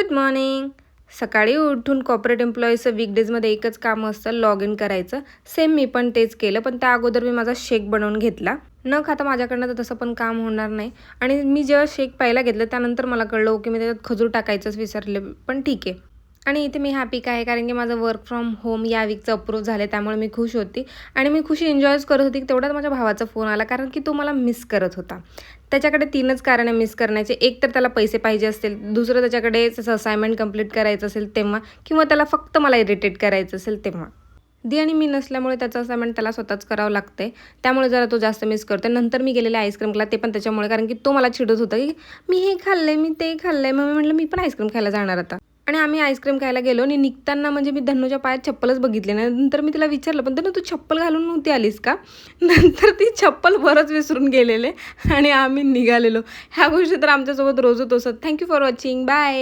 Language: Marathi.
Good morning. सकाळी उठून कॉर्पोरेट एम्प्लॉईजचं वीकडेजमध्ये एकच काम असतं, लॉग इन करायचं. सेम मी पण तेच केलं, पण त्या अगोदर मी माझा शेक बनवून घेतला. न खाता माझ्याकडनं तर तसं पण काम होणार नाही. आणि मी जेव्हा शेक पहिला घेतलं त्यानंतर मला कळलं की मी त्याच्यात खजूर टाकायचंच विसरले, पण ठीक आहे. आणि इथे मी हॅपी काय आहे, कारण की माझं वर्क फ्रॉम होम या वीकचं अप्रूव्ह झालं, त्यामुळे मी खुश होती. आणि मी खुशी एन्जॉयच करत होती. तेवढ्यात माझ्या भावाचा फोन आला, कारण की तो मला मिस करत होता. त्याच्याकडे 3च कारण आहे मिस करण्याचे. एक तर त्याला पैसे पाहिजे असतील, दुसरं त्याच्याकडे त्याचं असाइनमेंट कंप्लीट करायचं असेल तेव्हा, किंवा त्याला फक्त मला इरिटेट करायचं असेल तेव्हा. दी आणि मी नसल्यामुळे त्याचं असाइनमेंट त्याला स्वतःच करावं लागते, त्यामुळे जरा तो जास्त मिस करतो. नंतर मी गेलेले आईस्क्रीमला, ते पण त्याच्यामुळे, कारण की तो मला चिडत होता की मी हे खाल्लंय, मी ते खाल्लंय. मग मी म्हटलं मी पण आईस्क्रीम खायला जाणार आता. आणि आम्ही आईस्क्रीम खायला गेलो आणि निघताना म्हणजे मी धन्नूच्या पायात चप्पलच बघितली नाही. नंतर मी तिला विचारलं, पण धन्नू तू चप्पल घालून नव्हती आलीस का? नंतर ती चप्पल बरंच विसरून गेलेले आणि आम्ही निघालेलो. ह्या गोष्टी तर आमच्यासोबत रोजच असतात. Thank you for watching. बाय.